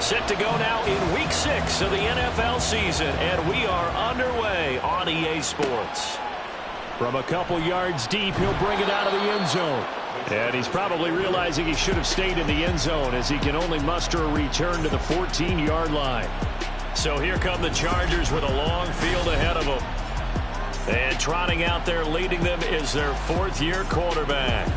Set to go now in Week 6 of the NFL season, and we are underway on EA Sports. From a couple yards deep, he'll bring it out of the end zone. And he's probably realizing he should have stayed in the end zone as he can only muster a return to the 14-yard line. So here come the Chargers with a long field ahead of them. And trotting out there leading them is their fourth-year quarterback.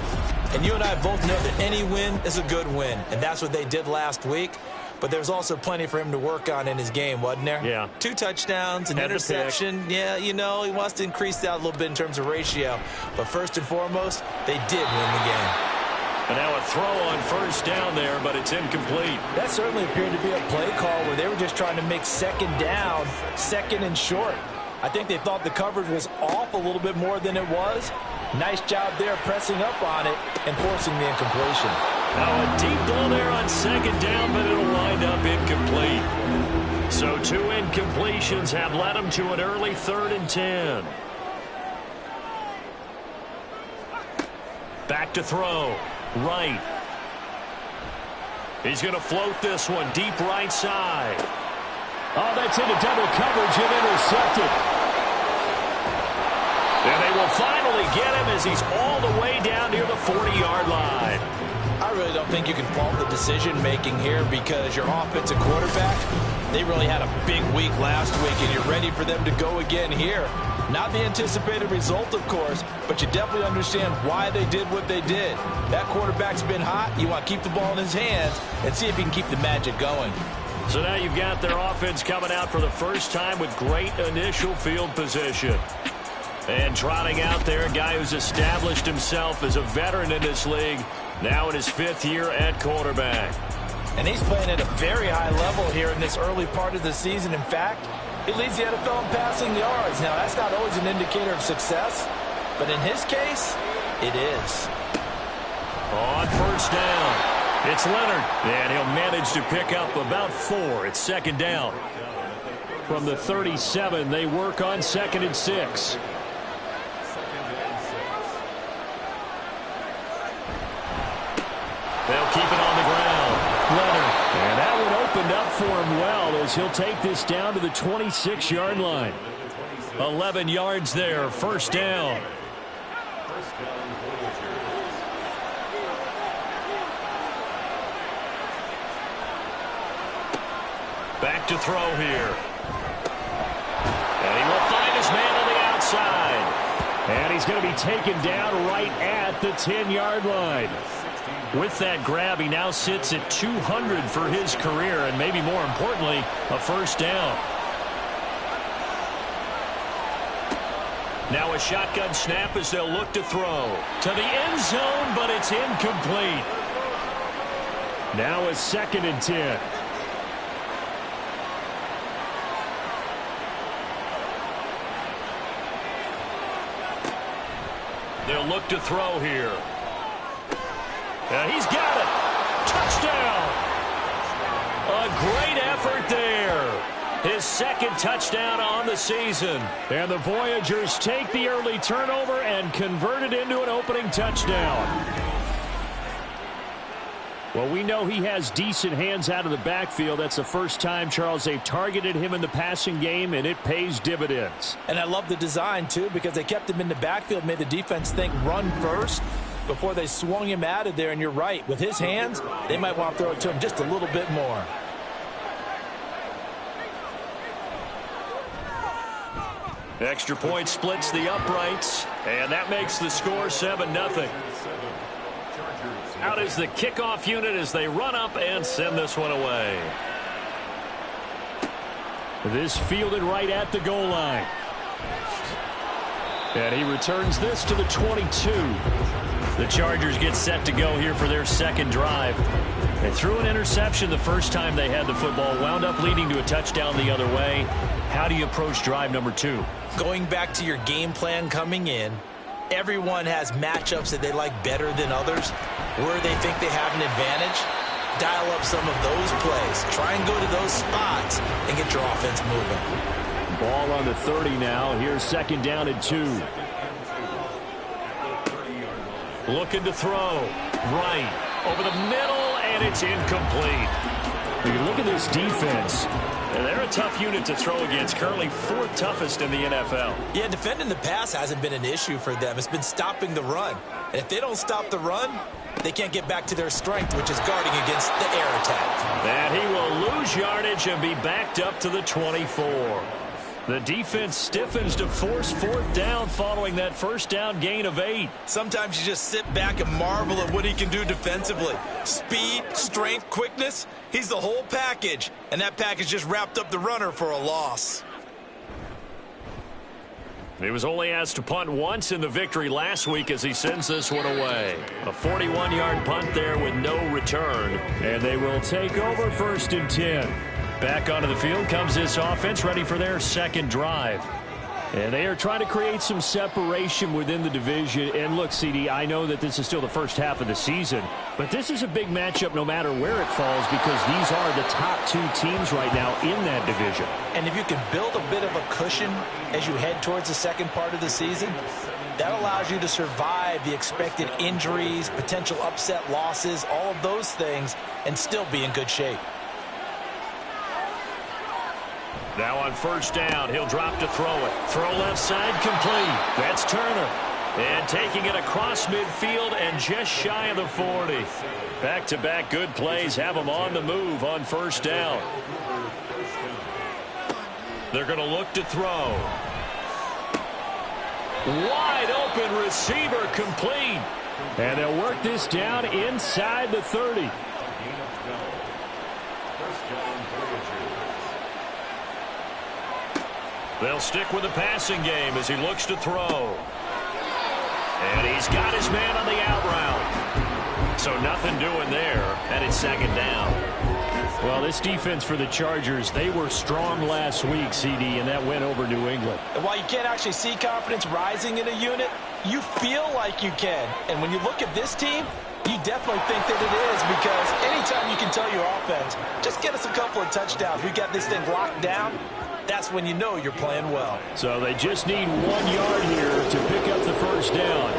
And you and I both know that any win is a good win, and that's what they did last week. But there's also plenty for him to work on in his game, wasn't there? Yeah. 2 touchdowns, an interception. Yeah, you know, he wants to increase that a little bit in terms of ratio. But first and foremost, they did win the game. And now a throw on first down there, but it's incomplete. That certainly appeared to be a play call where they were just trying to make second down, second and short. I think they thought the coverage was off a little bit more than it was. Nice job there pressing up on it and forcing the incompletion. Now a deep ball there on second down, but it'll wind up incomplete. So 2 incompletions have led them to an early 3rd and 10. Back to throw. Right. He's going to float this one deep right side. Oh, that's into double coverage and intercepted. And they will finally get him as he's all the way down near the 40-yard line. I really don't think you can fault the decision-making here because your offensive quarterback, they really had a big week last week, and you're ready for them to go again here. Not the anticipated result, of course, but you definitely understand why they did what they did. That quarterback's been hot. You want to keep the ball in his hands and see if he can keep the magic going. So now you've got their offense coming out for the first time with great initial field position. And trotting out there, a guy who's established himself as a veteran in this league, now in his 5th year at quarterback. And he's playing at a very high level here in this early part of the season. In fact, he leads the NFL in passing yards. Now, that's not always an indicator of success, but in his case, it is. On first down, it's Leonard, and he'll manage to pick up about 4. It's second down. From the 37, they work on 2nd and 6. They'll keep it on the ground. Leonard. And that one opened up for him well as he'll take this down to the 26-yard line. 11 yards there, first down. Back to throw here. And he will find his man on the outside. And he's going to be taken down right at the 10-yard line. With that grab, he now sits at 200 for his career, and maybe more importantly, a first down. Now a shotgun snap as they'll look to throw. To the end zone, but it's incomplete. Now a 2nd and 10. They'll look to throw here. And he's got it. Touchdown. A great effort there. His 2nd touchdown on the season. And the Voyagers take the early turnover and convert it into an opening touchdown. Well, we know he has decent hands out of the backfield. That's the first time, Charles, they've targeted him in the passing game, and it pays dividends. And I love the design, too, because they kept him in the backfield, made the defense think run first before they swung him out of there. And you're right. With his hands, they might want to throw it to him just a little bit more. Extra point splits the uprights, and that makes the score 7-0. Out is the kickoff unit as they run up and send this one away. This fielded right at the goal line. And he returns this to the 22. The Chargers get set to go here for their 2nd drive. They threw an interception the first time they had the football, wound up leading to a touchdown the other way. How do you approach drive number 2? Going back to your game plan coming in, everyone has matchups that they like better than others, where they think they have an advantage. Dial up some of those plays. Try and go to those spots and get your offense moving. Ball on the 30 now. Here's 2nd down and 2. Looking to throw. Right. Over the middle, and it's incomplete. You look at this defense. And they're a tough unit to throw against, currently 4th toughest in the NFL. Yeah, defending the pass hasn't been an issue for them. It's been stopping the run. And if they don't stop the run, they can't get back to their strength, which is guarding against the air attack. And he will lose yardage and be backed up to the 24. The defense stiffens to force 4th down following that first down gain of 8. Sometimes you just sit back and marvel at what he can do defensively. Speed, strength, quickness, he's the whole package. And that package just wrapped up the runner for a loss. He was only asked to punt once in the victory last week as he sends this one away. A 41-yard punt there with no return. And they will take over 1st and 10. Back onto the field comes this offense, ready for their second drive. And they are trying to create some separation within the division. And look, CD, I know that this is still the first half of the season, but this is a big matchup no matter where it falls because these are the top 2 teams right now in that division. And if you can build a bit of a cushion as you head towards the second part of the season, that allows you to survive the expected injuries, potential upset losses, all of those things, and still be in good shape. Now on 1st down, he'll drop to throw it. Throw left side, complete. That's Turner. And taking it across midfield and just shy of the 40. Back-to-back good plays have him on the move on 1st down. They're going to look to throw. Wide open receiver, complete. And they'll work this down inside the 30. They'll stick with the passing game as he looks to throw. And he's got his man on the out route. So nothing doing there, and it's 2nd down. Well, this defense for the Chargers, they were strong last week, CD, and that went over New England. And while you can't actually see confidence rising in a unit, you feel like you can. And when you look at this team, you definitely think that it is, because anytime you can tell your offense, just get us a couple of touchdowns, we got this thing locked down, that's when you know you're playing well. So they just need 1 yard here to pick up the 1st down.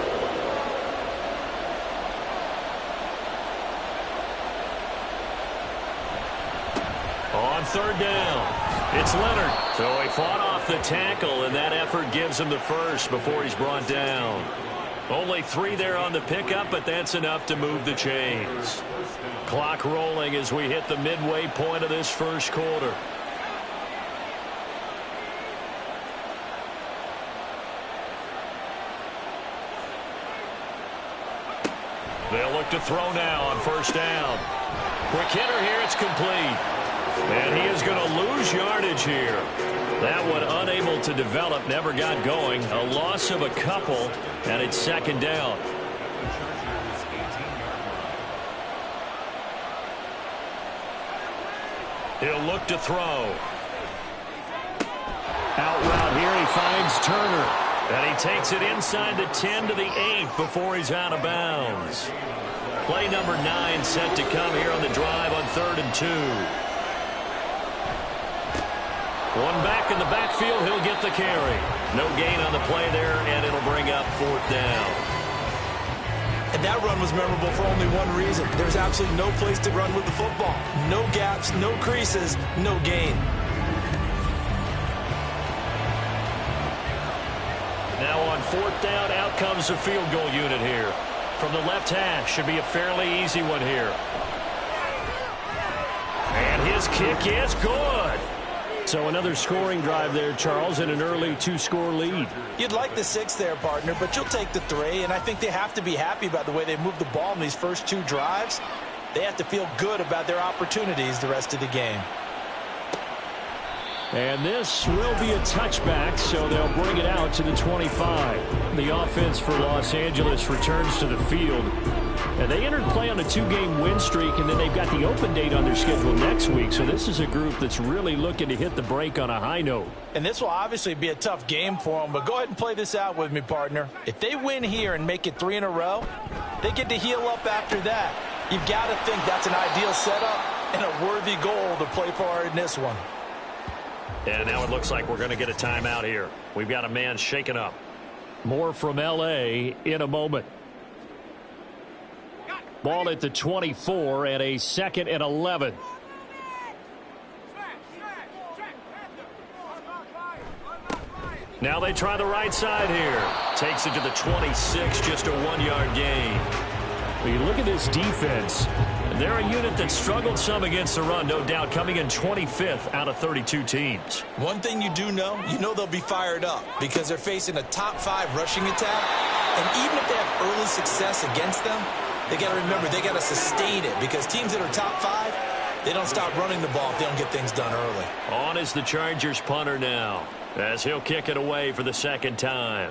On 3rd down, it's Leonard. So he fought off the tackle, and that effort gives him the first before he's brought down. Only 3 there on the pickup, but that's enough to move the chains. Clock rolling as we hit the midway point of this 1st quarter. They'll look to throw now on 1st down. Quick hitter here, it's complete. And he is going to lose yardage here. That one unable to develop, never got going. A loss of a couple, and it's 2nd down. He'll look to throw. Out route here, he finds Turner. And he takes it inside the 10 to the 8 before he's out of bounds. Play number 9 set to come here on the drive on 3rd and 2. One back in the backfield, he'll get the carry. No gain on the play there, and it'll bring up 4th down. And that run was memorable for only one reason. There's absolutely no place to run with the football. No gaps, no creases, no gain. Now on 4th down, out comes the field goal unit here. From the left hash, should be a fairly easy one here. And his kick is good. So another scoring drive there, Charles, and an early 2-score lead. You'd like the 6 there, partner, but you'll take the 3, and I think they have to be happy about the way they moved the ball in these first 2 drives. They have to feel good about their opportunities the rest of the game. And this will be a touchback, so they'll bring it out to the 25. The offense for Los Angeles returns to the field. And they entered play on a 2-game win streak, and then they've got the open date on their schedule next week. So this is a group that's really looking to hit the break on a high note. And this will obviously be a tough game for them, but go ahead and play this out with me, partner. If they win here and make it 3 in a row, they get to heal up after that. You've got to think that's an ideal setup and a worthy goal to play for in this one. And now it looks like we're going to get a timeout here. We've got a man shaken up. More from L.A. in a moment. Ball at the 24 and a 2nd and 11. Now they try the right side here. Takes it to the 26, just a 1-yard gain. When you look at this defense, they're a unit that struggled some against the run, no doubt, coming in 25th out of 32 teams. One thing you do know, they'll be fired up because they're facing a top 5 rushing attack. And even if they have early success against them, they got to remember they got to sustain it because teams that are top 5, they don't stop running the ball if they don't get things done early. On is the Chargers punter now, as he'll kick it away for the second time.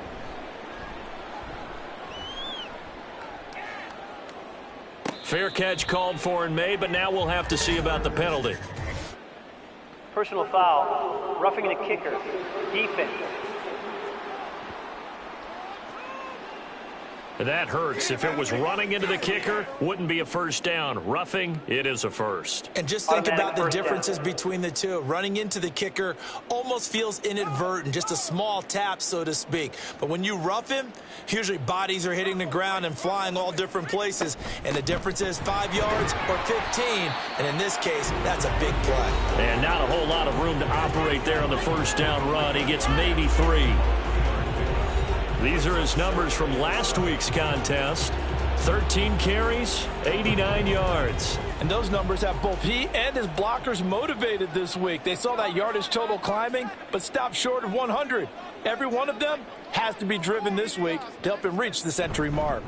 Fair catch called for and made, but now we'll have to see about the penalty. Personal foul, roughing the kicker, defense. That hurts. If it was running into the kicker, wouldn't be a first down. Roughing, it is a first. And just think about the differences between the two. Running into the kicker almost feels inadvertent, just a small tap, so to speak. But when you rough him, usually bodies are hitting the ground and flying all different places. And the difference is 5 yards or 15. And in this case, that's a big play. And not a whole lot of room to operate there on the first down run. He gets maybe 3. These are his numbers from last week's contest. 13 carries, 89 yards. And those numbers have both he and his blockers motivated this week. They saw that yardage total climbing, but stopped short of 100. Every one of them has to be driven this week to help him reach the century mark.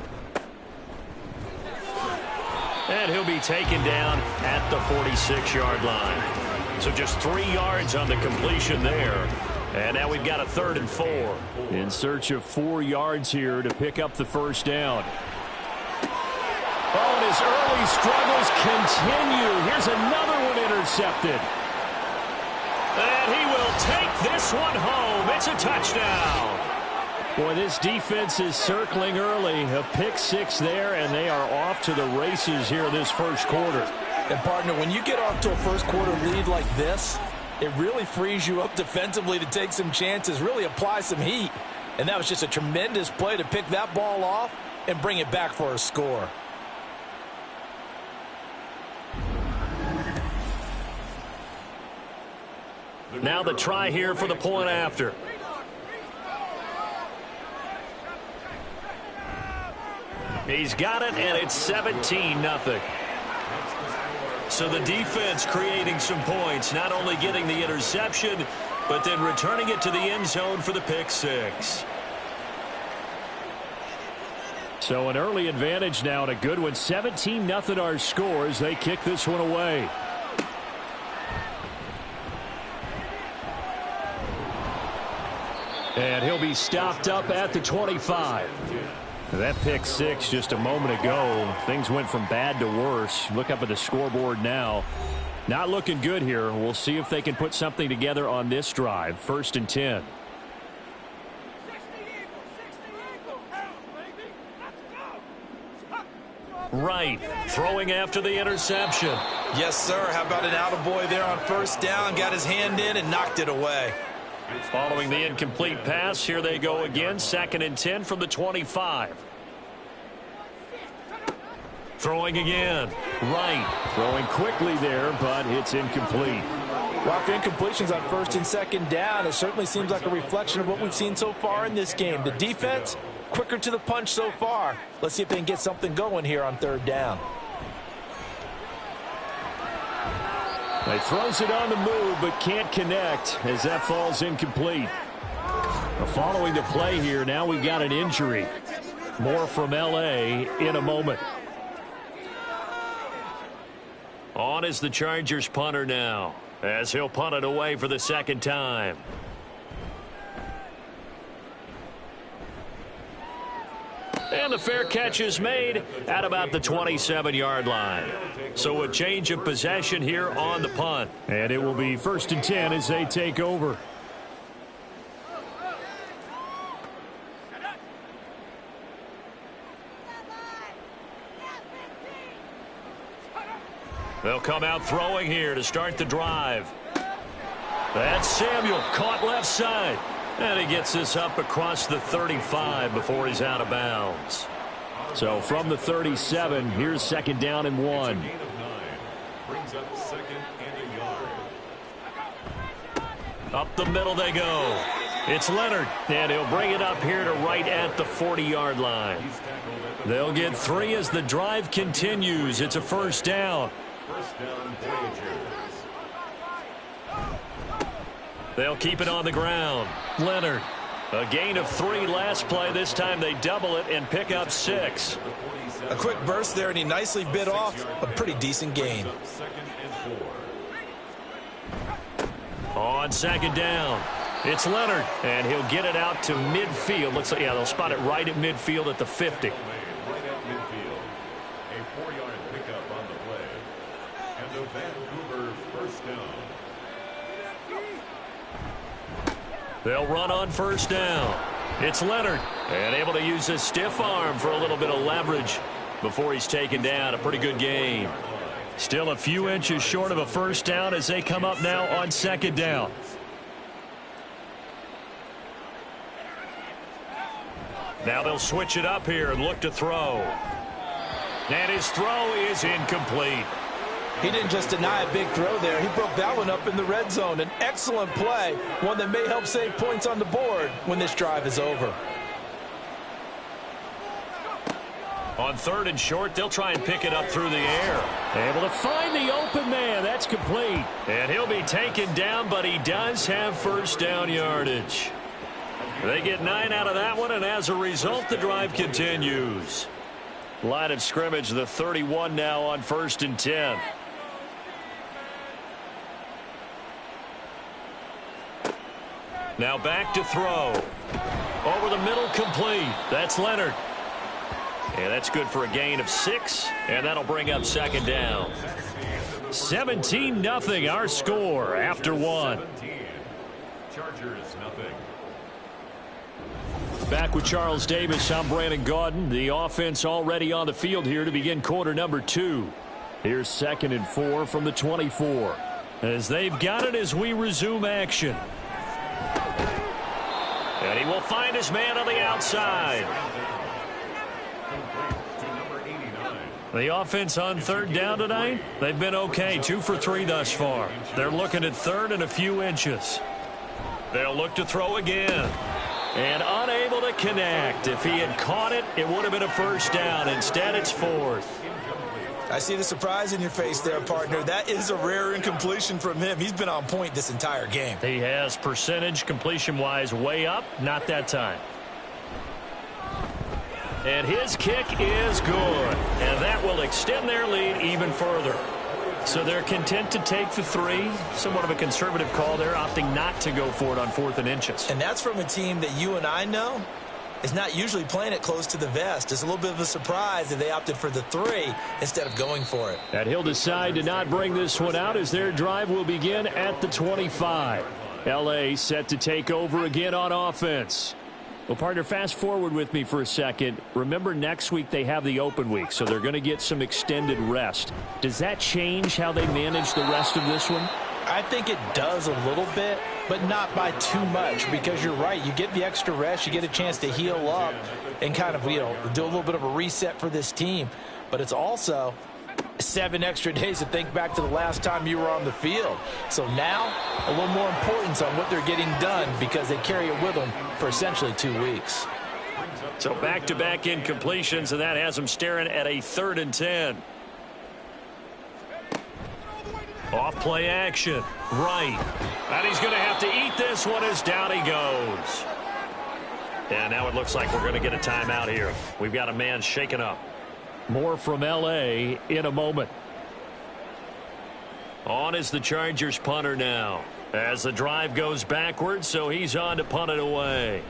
And he'll be taken down at the 46-yard line. So just 3 yards on the completion there. And now we've got a 3rd and 4. In search of 4 yards here to pick up the first down. Oh, and his early struggles continue. Here's another one intercepted. And he will take this one home. It's a touchdown. Boy, this defense is circling early. A pick 6 there, and they are off to the races here this first quarter. And, partner, when you get off to a first quarter lead like this, it really frees you up defensively to take some chances, really apply some heat. And that was just a tremendous play to pick that ball off and bring it back for a score. Now the try here for the point after. He's got it, and it's 17-0. So the defense creating some points, not only getting the interception, but then returning it to the end zone for the pick 6. So an early advantage now and a good one. 17-0 our score as they kick this one away. And he'll be stopped up at the 25. That pick 6 just a moment ago. Things went from bad to worse. Look up at the scoreboard now. Not looking good here. We'll see if they can put something together on this drive. 1st and 10. Right. Throwing after the interception. Yes, sir. How about an attaboy there on 1st down? Got his hand in and knocked it away. Following the incomplete pass, here they go again. 2nd and 10 from the 25. Throwing again. Right. Throwing quickly there, but it's incomplete. Rough incompletions on 1st and 2nd down. It certainly seems like a reflection of what we've seen so far in this game. The defense, quicker to the punch so far. Let's see if they can get something going here on 3rd down. He throws it on the move, but can't connect as that falls incomplete. Following the play here, now we've got an injury. More from L.A. in a moment. On is the Chargers punter now, as he'll punt it away for the 2nd time. And the fair catch is made at about the 27-yard line. So a change of possession here on the punt. And it will be 1st and 10 as they take over. They'll come out throwing here to start the drive. That's Samuel, caught left side. And he gets this up across the 35 before he's out of bounds. So from the 37, here's 2nd down and 1. Brings up 2nd and a yard. Up the middle they go. It's Leonard, and he'll bring it up here to right at the 40-yard line. They'll get 3 as the drive continues. It's a first down. First down, Voyagers. They'll keep it on the ground. Leonard, a gain of 3 last play. This time they double it and pick up 6. A quick burst there, and he nicely bit off a pretty decent gain. Second and 4. On second down, it's Leonard, and he'll get it out to midfield. Looks like, yeah, they'll spot it right at midfield at the 50. Right at midfield. A 4-yard pickup on the play. And a Vancouver first down. They'll run on first down. It's Leonard, and able to use his stiff arm for a little bit of leverage before he's taken down. A pretty good game. Still a few inches short of a first down as they come up now on second down. Now they'll switch it up here and look to throw. And his throw is incomplete. He didn't just deny a big throw there. He broke that one up in the red zone. An excellent play, one that may help save points on the board when this drive is over. On third and short, they'll try and pick it up through the air. Able to find the open man. That's complete. And he'll be taken down, but he does have first down yardage. They get 9 out of that one, and as a result, the drive continues. Line of scrimmage, the 31 now on first and 10. Now back to throw. Over the middle, complete. That's Leonard. And that's good for a gain of 6, and that'll bring up second down. 17-0 our score after 1. Chargers nothing. Back with Charles Davis, I'm Brandon Gaudin. The offense already on the field here to begin quarter number 2. Here's second and 4 from the 24. As they've got it as we resume action. And he will find his man on the outside. The offense on third down tonight, they've been okay, 2 for 3 thus far. They're looking at third and a few inches. They'll look to throw again. And unable to connect. If he had caught it, it would have been a first down. Instead, it's 4th. I see the surprise in your face there, partner. That is a rare incompletion from him. He's been on point this entire game. He has percentage completion-wise way up. Not that time. And his kick is good. And that will extend their lead even further. So they're content to take the 3. Somewhat of a conservative call there, opting not to go for it on 4th and inches. And that's from a team that you and I know is not usually playing it close to the vest. It's a little bit of a surprise that they opted for the 3 instead of going for it. And he'll decide to not bring this one out as their drive will begin at the 25. L.A. set to take over again on offense. Well, partner, fast forward with me for a second. Remember, next week they have the open week, so they're going to get some extended rest. Does that change how they manage the rest of this one? I think it does a little bit, but not by too much, because you're right. You get the extra rest, you get a chance to heal up and kind of, do a little bit of a reset for this team. But it's also 7 extra days to think back to the last time you were on the field. So now, a little more importance on what they're getting done because they carry it with them for essentially 2 weeks. So back-to-back incompletions, and that has them staring at a 3rd and 10. Off play action. Right. And he's going to have to eat this one as down he goes. And now it looks like we're going to get a timeout here. We've got a man shaken up. More from L.A. in a moment. On is the Chargers punter now. As the drive goes backwards, so he's on to punt it away.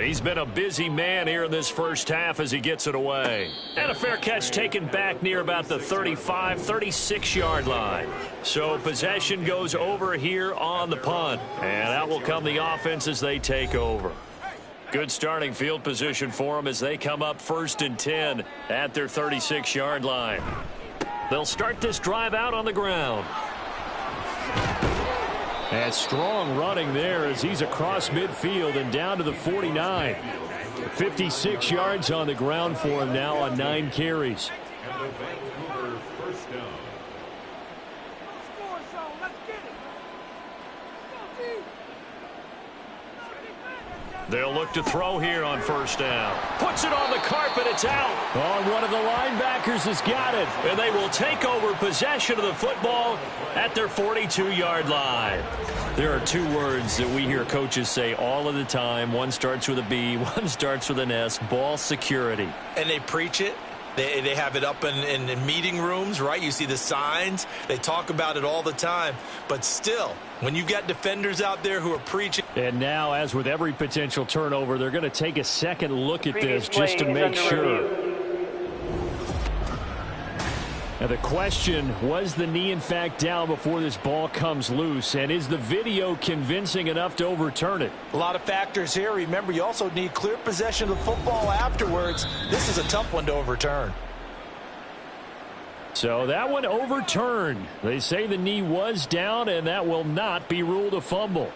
He's been a busy man here in this first half as he gets it away. And a fair catch taken back near about the 35, 36-yard line. So possession goes over here on the punt. And out will come the offense as they take over. Good starting field position for them as they come up 1st and 10 at their 36-yard line. They'll start this drive out on the ground. And strong running there as he's across midfield and down to the 49. 56 yards on the ground for him now on 9 carries. And the Vancouver first down. They'll look to throw here on first down. Puts it on the carpet. It's out. Oh, one of the linebackers has got it. And they will take over possession of the football at their 42-yard line. There are two words that we hear coaches say all of the time. One starts with a B, one starts with an S, ball security. And they preach it. They have it up in meeting rooms, right? You see the signs. They talk about it all the time. But still, when you've got defenders out there who are preaching. And now, as with every potential turnover, they're going to take a second look at this just to make sure. Now the question, was the knee in fact down before this ball comes loose? And is the video convincing enough to overturn it? A lot of factors here. Remember, you also need clear possession of the football afterwards. This is a tough one to overturn. So that one overturned. They say the knee was down, and that will not be ruled a fumble.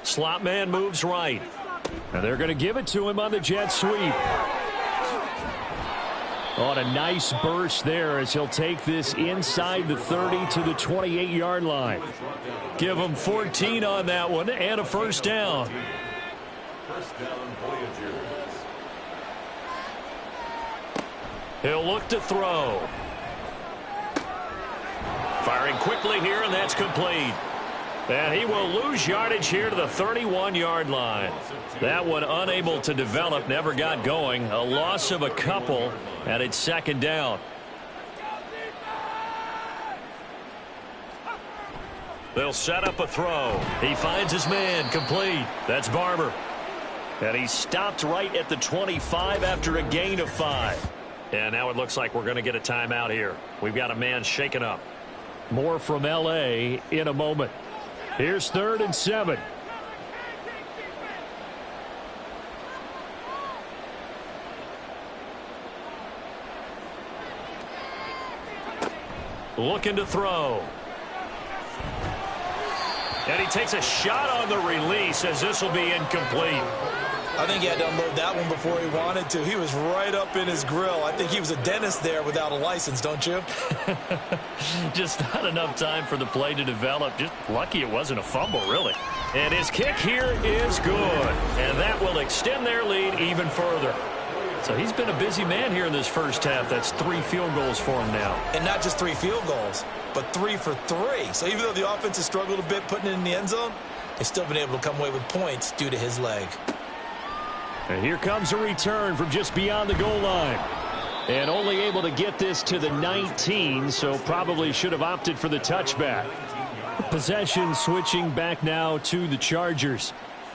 Slot man moves right. And they're going to give it to him on the jet sweep. On a nice burst there as he'll take this inside the 30 to the 28-yard line. Give him 14 on that one and a first down. First down, Voyagers. He'll look to throw. Firing quickly here, and that's complete. And he will lose yardage here to the 31-yard line. That one unable to develop, never got going. A loss of a couple, and it's second down. They'll set up a throw. He finds his man, complete. That's Barber. And he stopped right at the 25 after a gain of 5. And now it looks like we're going to get a timeout here. We've got a man shaken up. More from L.A. in a moment. Here's 3rd and 7. Looking to throw. And he takes a shot on the release as this will be incomplete. I think he had to unload that one before he wanted to. He was right up in his grill. I think he was a dentist there without a license, don't you? Just not enough time for the play to develop. Just lucky it wasn't a fumble, really. And his kick here is good. And that will extend their lead even further. So he's been a busy man here in this first half. That's 3 field goals for him now. And not just 3 field goals, but 3 for 3. So even though the offense has struggled a bit putting it in the end zone, they've still been able to come away with points due to his leg. And here comes a return from just beyond the goal line. And only able to get this to the 19, so probably should have opted for the touchback. Possession switching back now to the Chargers.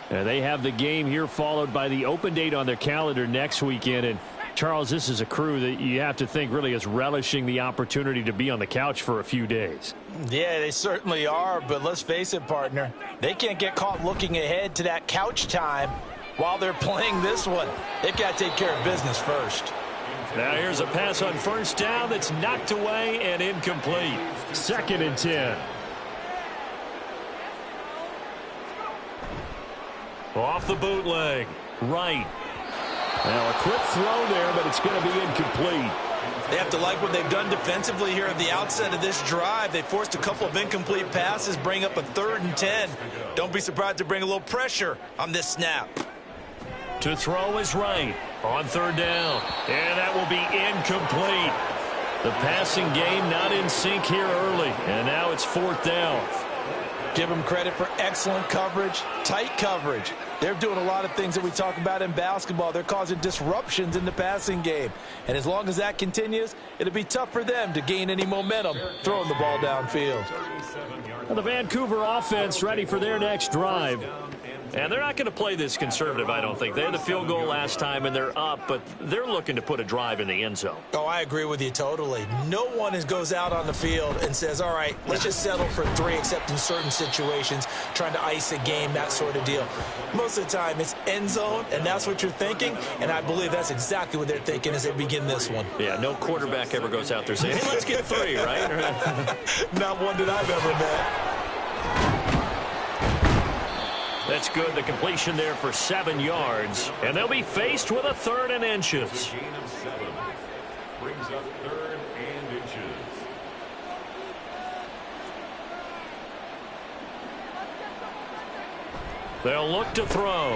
And they have the game here followed by the open date on their calendar next weekend. And Charles, this is a crew that you have to think really is relishing the opportunity to be on the couch for a few days. Yeah, they certainly are, but let's face it, partner. They can't get caught looking ahead to that couch time while they're playing this one. They've got to take care of business first. Now here's a pass on first down that's knocked away and incomplete. 2nd and 10. Off the bootleg. Right. Now a quick throw there, but it's going to be incomplete. They have to like what they've done defensively here at the outset of this drive. They forced a couple of incomplete passes, bring up a 3rd and 10. Don't be surprised to bring a little pressure on this snap. To throw is right on 3rd down. And that will be incomplete. The passing game not in sync here early. And now it's 4th down. Give them credit for excellent coverage, tight coverage. They're doing a lot of things that we talk about in basketball. They're causing disruptions in the passing game. And as long as that continues, it'll be tough for them to gain any momentum throwing the ball downfield. Well, the Vancouver offense ready for their next drive. And they're not going to play this conservative, I don't think. They had the field goal last time, and they're up, but they're looking to put a drive in the end zone. Oh, I agree with you totally. No one goes out on the field and says, all right, let's just settle for 3, except in certain situations, trying to ice a game, that sort of deal. Most of the time, it's end zone, and that's what you're thinking, and I believe that's exactly what they're thinking as they begin this one. Yeah, no quarterback ever goes out there saying, hey, let's get 3, right? Not one that I've ever met. That's good. The completion there for 7 yards. And they'll be faced with a 3rd and inches. Gain of 7. Brings up 3rd and inches. They'll look to throw.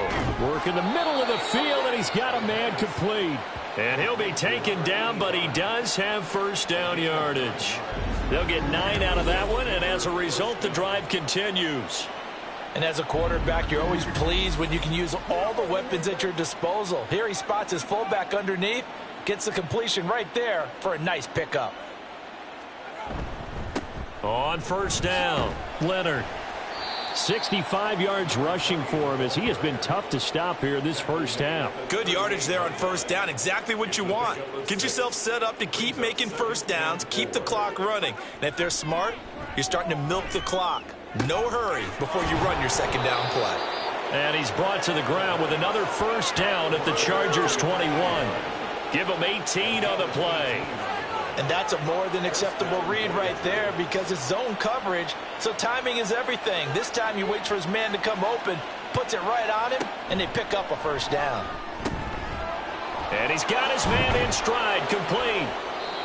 Work in the middle of the field, and he's got a man complete. And he'll be taken down, but he does have first down yardage. They'll get 9 out of that one, and as a result, the drive continues. And as a quarterback, you're always pleased when you can use all the weapons at your disposal. Here he spots his fullback underneath, gets the completion right there for a nice pickup. On first down, Leonard. 65 yards rushing for him as he has been tough to stop here this first half. Good yardage there on first down. Exactly what you want. Get yourself set up to keep making first downs, keep the clock running. And if they're smart, you're starting to milk the clock. No hurry before you run your second down play. And he's brought to the ground with another first down at the Chargers 21. Give him 18 on the play. And that's a more than acceptable read right there because it's zone coverage, so timing is everything. This time he waits for his man to come open, puts it right on him, and they pick up a first down. And he's got his man in stride, complete.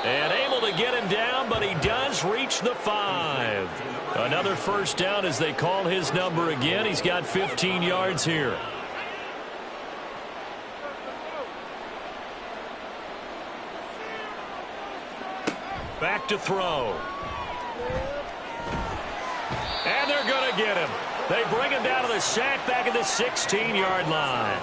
And able to get him down, but he does reach the 5. Another first down as they call his number again. He's got 15 yards here. Back to throw. And they're going to get him. They bring him down to the sack back at the 16-yard line.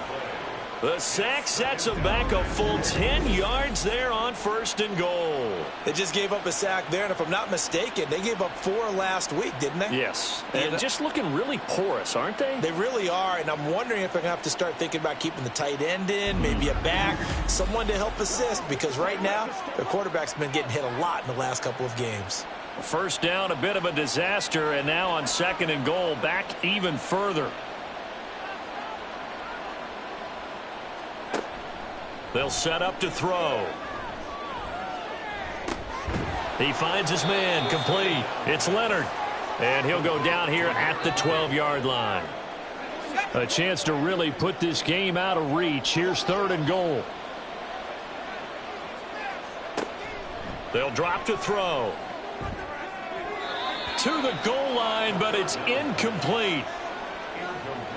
The sack sets him back a full 10 yards there on first and goal. They just gave up a sack there, and if I'm not mistaken, they gave up 4 last week, didn't they? Yes. And just looking really porous, aren't they? They really are, and I'm wondering if they're going to have to start thinking about keeping the tight end in, maybe a back, someone to help assist, because right now, their quarterback's been getting hit a lot in the last couple of games. First down, a bit of a disaster, and now on second and goal, back even further. They'll set up to throw. He finds his man, complete. It's Leonard. And he'll go down here at the 12-yard line. A chance to really put this game out of reach. Here's third and goal. They'll drop to throw. To the goal line, but it's incomplete.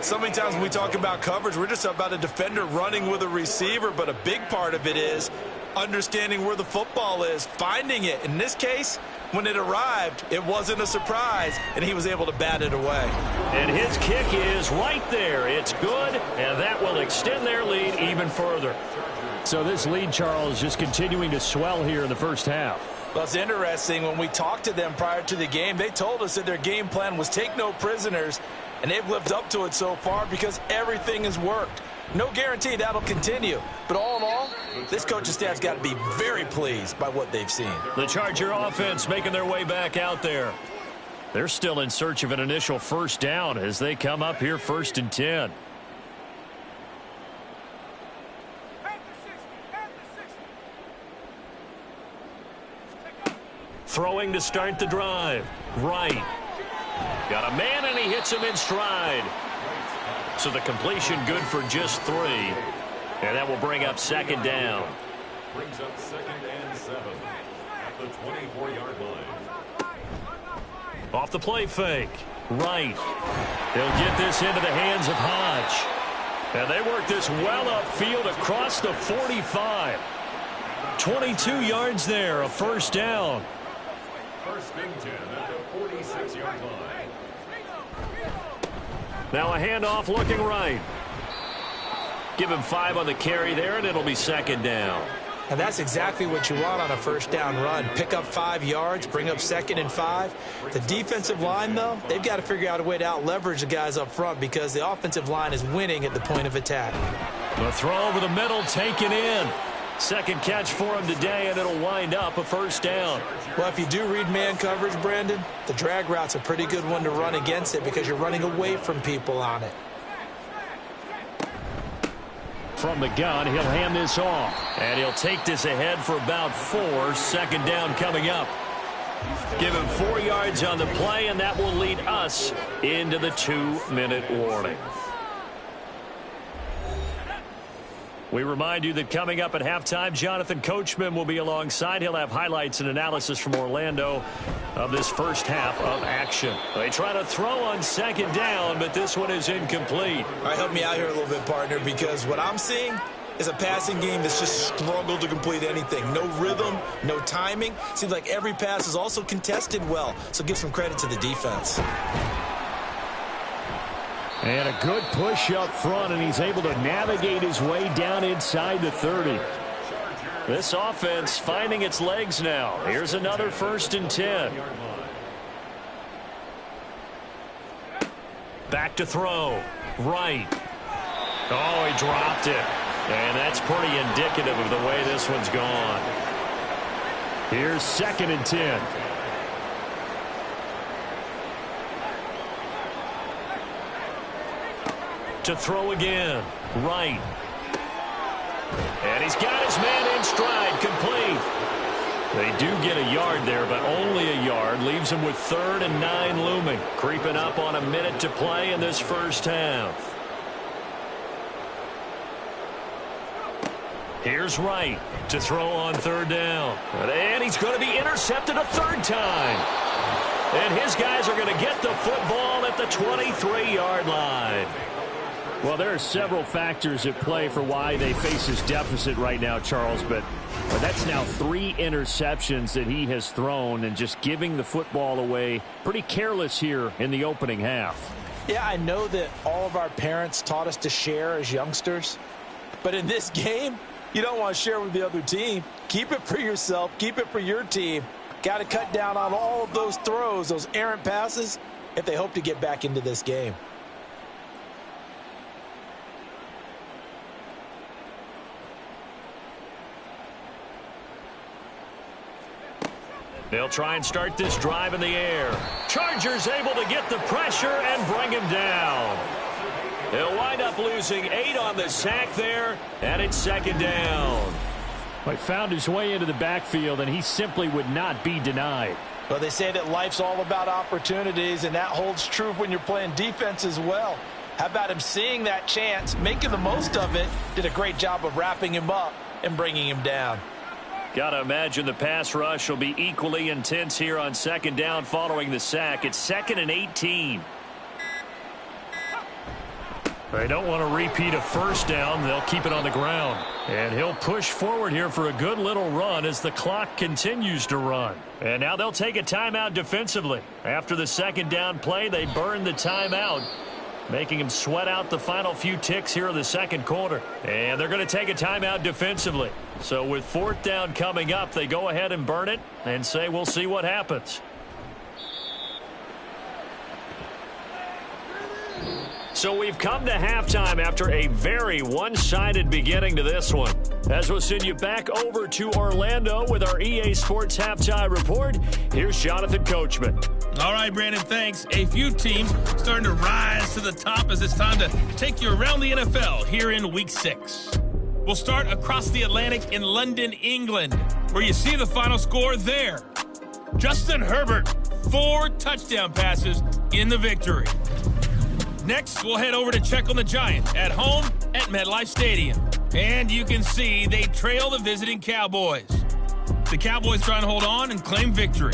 So many times when we talk about coverage, we're just about a defender running with a receiver, but a big part of it is understanding where the football is, finding it. In this case, when it arrived, it wasn't a surprise, and he was able to bat it away. And his kick is right there. It's good, and that will extend their lead even further. So this lead, Charles, just continuing to swell here in the first half. Well, it's interesting. When we talked to them prior to the game, they told us that their game plan was take no prisoners, and they've lived up to it so far because everything has worked. No guarantee that'll continue. But all in all, this coaching staff's got to be very pleased by what they've seen. The Charger offense making their way back out there. They're still in search of an initial first down as they come up here first and 10. Throwing to start the drive. Right. Got a man, and he hits him in stride. So the completion good for just 3. And that will bring up second down. Brings up 2nd and 7 at the 24-yard line. Off the play fake. Right. They'll get this into the hands of Hodge. And they work this well upfield across the 45. 22 yards there, a first down. First and 10 at the 46-yard line. Now a handoff looking right. Give him 5 on the carry there, and it'll be second down. And that's exactly what you want on a first down run. Pick up 5 yards, bring up 2nd and 5. The defensive line, though, they've got to figure out a way to out-leverage the guys up front because the offensive line is winning at the point of attack. The throw over the middle taken in. Second catch for him today, and it'll wind up a first down. Well, if you do read man coverage, Brandon, the drag route's a pretty good one to run against it because you're running away from people on it. From the gun, he'll hand this off. And he'll take this ahead for about 4. Second down coming up. Give him 4 yards on the play, and that will lead us into the 2-minute warning. We remind you that coming up at halftime, Jonathan Coachman will be alongside. He'll have highlights and analysis from Orlando of this first half of action. They try to throw on second down, but this one is incomplete. All right, help me out here a little bit, partner, because what I'm seeing is a passing game that's just struggled to complete anything. No rhythm, no timing. Seems like every pass is also contested well, so give some credit to the defense. And a good push up front, and he's able to navigate his way down inside the 30. This offense finding its legs now. Here's another 1st and 10. Back to throw. Right. Oh, he dropped it. And that's pretty indicative of the way this one's gone. Here's 2nd and 10. To throw again. Right. And he's got his man in stride. Complete. They do get a yard there, but only a yard. Leaves him with 3rd and 9 looming. Creeping up on a minute to play in this first half. Here's Wright to throw on 3rd down. And he's going to be intercepted a 3rd time. And his guys are going to get the football at the 23-yard line. Well, there are several factors at play for why they face this deficit right now, Charles, but that's now 3 interceptions that he has thrown and just giving the football away pretty careless here in the opening half. Yeah, I know that all of our parents taught us to share as youngsters, but in this game, you don't want to share with the other team. Keep it for yourself. Keep it for your team. Got to cut down on all of those throws, those errant passes, if they hope to get back into this game. They'll try and start this drive in the air. Chargers able to get the pressure and bring him down. They'll wind up losing 8 on the sack there, and it's 2nd down. He found his way into the backfield, and he simply would not be denied. Well, they say that life's all about opportunities, and that holds true when you're playing defense as well. How about him seeing that chance, making the most of it, did a great job of wrapping him up and bringing him down. Got to imagine the pass rush will be equally intense here on 2nd down following the sack. It's 2nd and 18. They don't want to repeat a 1st down. They'll keep it on the ground. And he'll push forward here for a good little run as the clock continues to run. And now they'll take a timeout defensively. After the 2nd down play, they burn the timeout, making him sweat out the final few ticks here in the 2nd quarter. And they're going to take a timeout defensively. So with 4th down coming up, they go ahead and burn it and say we'll see what happens. So we've come to halftime after a very one-sided beginning to this one. As we'll send you back over to Orlando with our EA Sports Halftime Report, here's Jonathan Coachman. All right, Brandon, thanks. A few teams starting to rise to the top as it's time to take you around the NFL here in Week 6. We'll start across the Atlantic in London, England, where you see the final score there. Justin Herbert, 4 touchdown passes in the victory. Next, we'll head over to check on the Giants at home at MetLife Stadium. And you can see they trail the visiting Cowboys. The Cowboys trying to hold on and claim victory.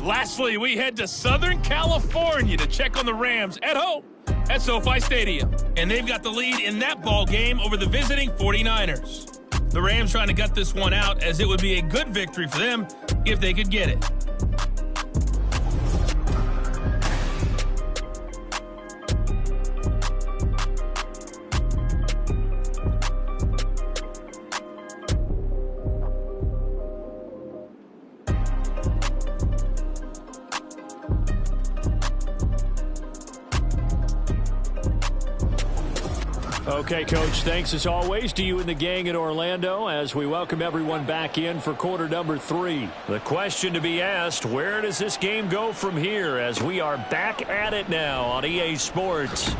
Lastly, we head to Southern California to check on the Rams at home at SoFi Stadium. And they've got the lead in that ball game over the visiting 49ers. The Rams trying to gut this one out as it would be a good victory for them if they could get it. Okay, Coach, thanks as always to you and the gang in Orlando as we welcome everyone back in for quarter number 3. The question to be asked, where does this game go from here as we are back at it now on EA Sports?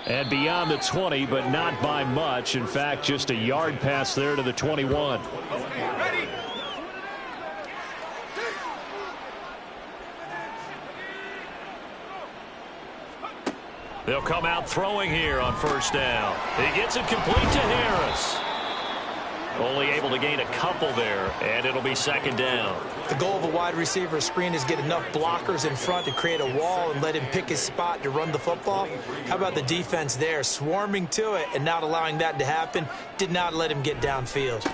And beyond the 20, but not by much. In fact, just a yard pass there to the 21. Ready? They'll come out throwing here on first down. He gets it complete to Harris. Only able to gain a couple there, and it'll be second down. The goal of a wide receiver screen is get enough blockers in front to create a wall and let him pick his spot to run the football. How about the defense there, swarming to it and not allowing that to happen? Did not let him get downfield.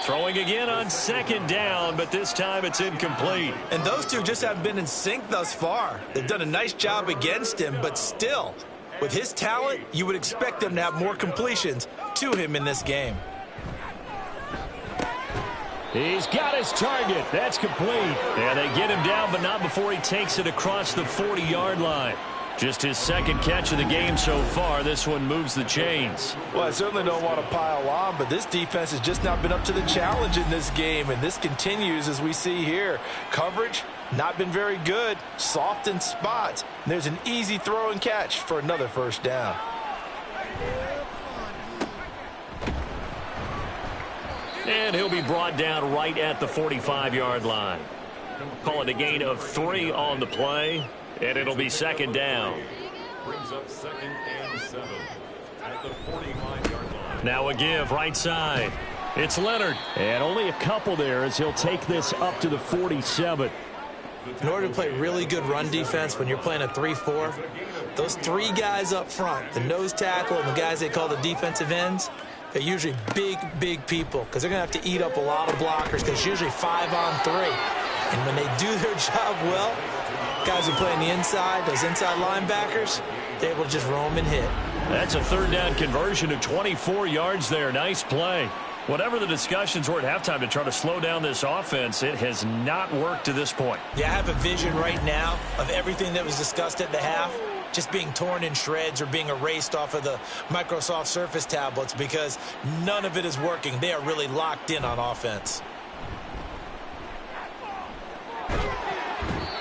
Throwing again on second down, but this time it's incomplete. And those two just haven't been in sync thus far. They've done a nice job against him, but still, with his talent, you would expect them to have more completions to him in this game. He's got his target. That's complete. And they get him down, but not before he takes it across the 40-yard line. Just his second catch of the game so far. This one moves the chains. Well, I certainly don't want to pile on, but this defense has just not been up to the challenge in this game, and this continues as we see here. Coverage, not been very good. Soft in spots. There's an easy throw and catch for another first down. And he'll be brought down right at the 45-yard line. Call it a gain of 3 on the play, and it'll be second down. Brings up 2nd and 7 at the 45-yard line. Now a give right side. It's Leonard. And only a couple there as he'll take this up to the 47. In order to play really good run defense when you're playing a 3-4, those 3 guys up front, the nose tackle and the guys they call the defensive ends, they're usually big people because they're going to have to eat up a lot of blockers because it's usually 5 on 3. And when they do their job well, guys who play on the inside, those inside linebackers, they're able to just roam and hit. That's a third down conversion of 24 yards there. Nice play. Whatever the discussions were at halftime to try to slow down this offense, it has not worked to this point. Yeah, I have a vision right now of everything that was discussed at the half just being torn in shreds or being erased off of the Microsoft Surface tablets because none of it is working. They are really locked in on offense.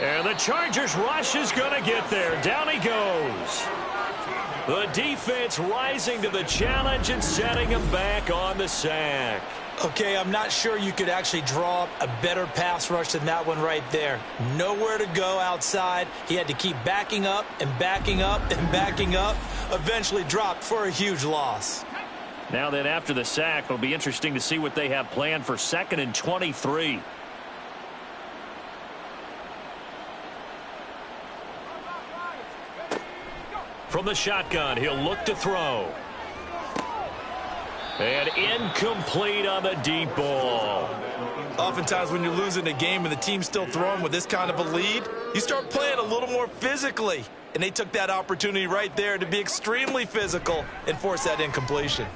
And the Chargers rush is going to get there. Down he goes. The defense rising to the challenge and setting him back on the sack. Okay, I'm not sure you could actually draw up a better pass rush than that one right there. Nowhere to go outside. He had to keep backing up and backing up and backing up. Eventually dropped for a huge loss. Now then, after the sack, it'll be interesting to see what they have planned for 2nd and 23. From the shotgun, he'll look to throw. And incomplete on the deep ball. Oftentimes when you're losing a game and the team's still throwing with this kind of a lead, you start playing a little more physically. And they took that opportunity right there to be extremely physical and force that incompletion.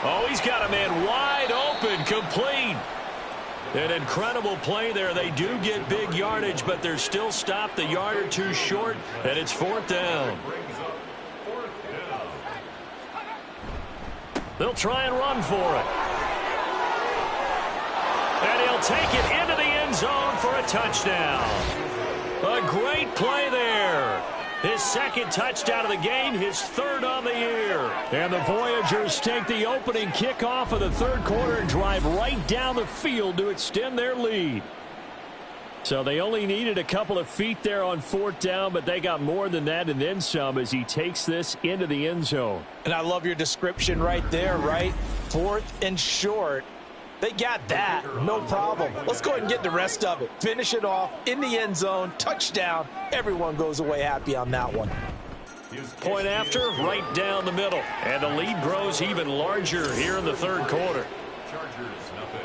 Oh, he's got a man wide open, complete. An incredible play there. They do get big yardage, but they're still stopped a yard or two short, and it's 4th down. They'll try and run for it. And he'll take it into the end zone for a touchdown. A great play there. His 2nd touchdown of the game, his 3rd on the year. And the Voyagers take the opening kickoff of the 3rd quarter and drive right down the field to extend their lead. So they only needed a couple of feet there on 4th down, but they got more than that and then some as he takes this into the end zone. And I love your description right there, right? 4th and short. They got that. No problem. Let's go ahead and get the rest of it. Finish it off in the end zone. Touchdown. Everyone goes away happy on that one. Point after, right down the middle. And the lead grows even larger here in the 3rd quarter. Chargers, nothing.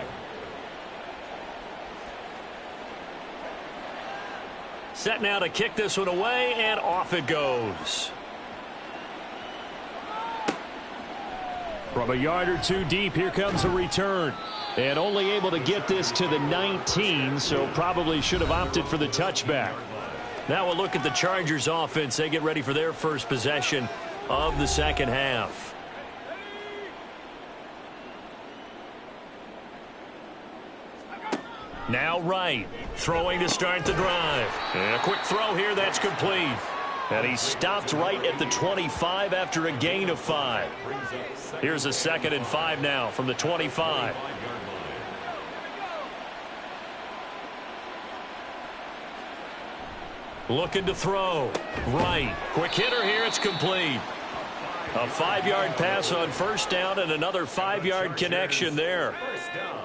Set now to kick this one away, and off it goes. From a yard or two deep, here comes a return. And only able to get this to the 19, so probably should have opted for the touchback. Now we'll look at the Chargers offense. They get ready for their first possession of the 2nd half. Now Wright, throwing to start the drive. And a quick throw here, that's complete. And he stopped right at the 25 after a gain of 5. Here's a 2nd and 5 now from the 25. Looking to throw. Right. Quick hitter here. It's complete. A 5-yard pass on first down and another 5-yard connection there. First down.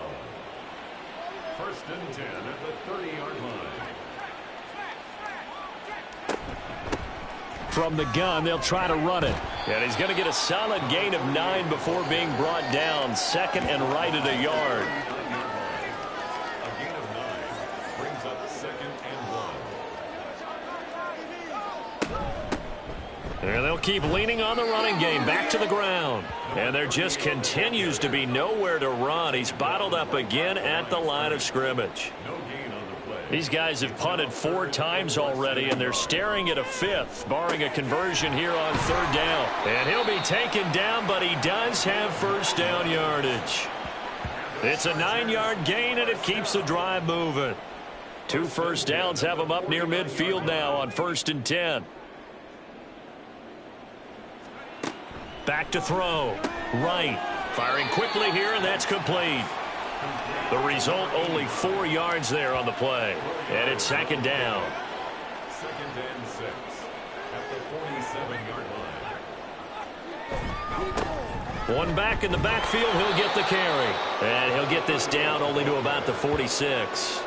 First and 10 at the 30-yard line. From the gun, they'll try to run it. And he's going to get a solid gain of 9 before being brought down. Second and right at a yard. A gain of 9 brings up second and 1. And they'll keep leaning on the running game. Back to the ground. And there just continues to be nowhere to run. He's bottled up again at the line of scrimmage. No gain on the play. These guys have punted 4 times already, and they're staring at a 5th, barring a conversion here on third down. And he'll be taken down, but he does have first down yardage. It's a 9-yard gain, and it keeps the drive moving. 2 first downs have him up near midfield now on first and 10. Back to throw. Right. Firing quickly here, and that's complete. The result, only 4 yards there on the play. And it's second down. Second and 6 at the 47-yard line. One back in the backfield, he'll get the carry. And he'll get this down only to about the 46.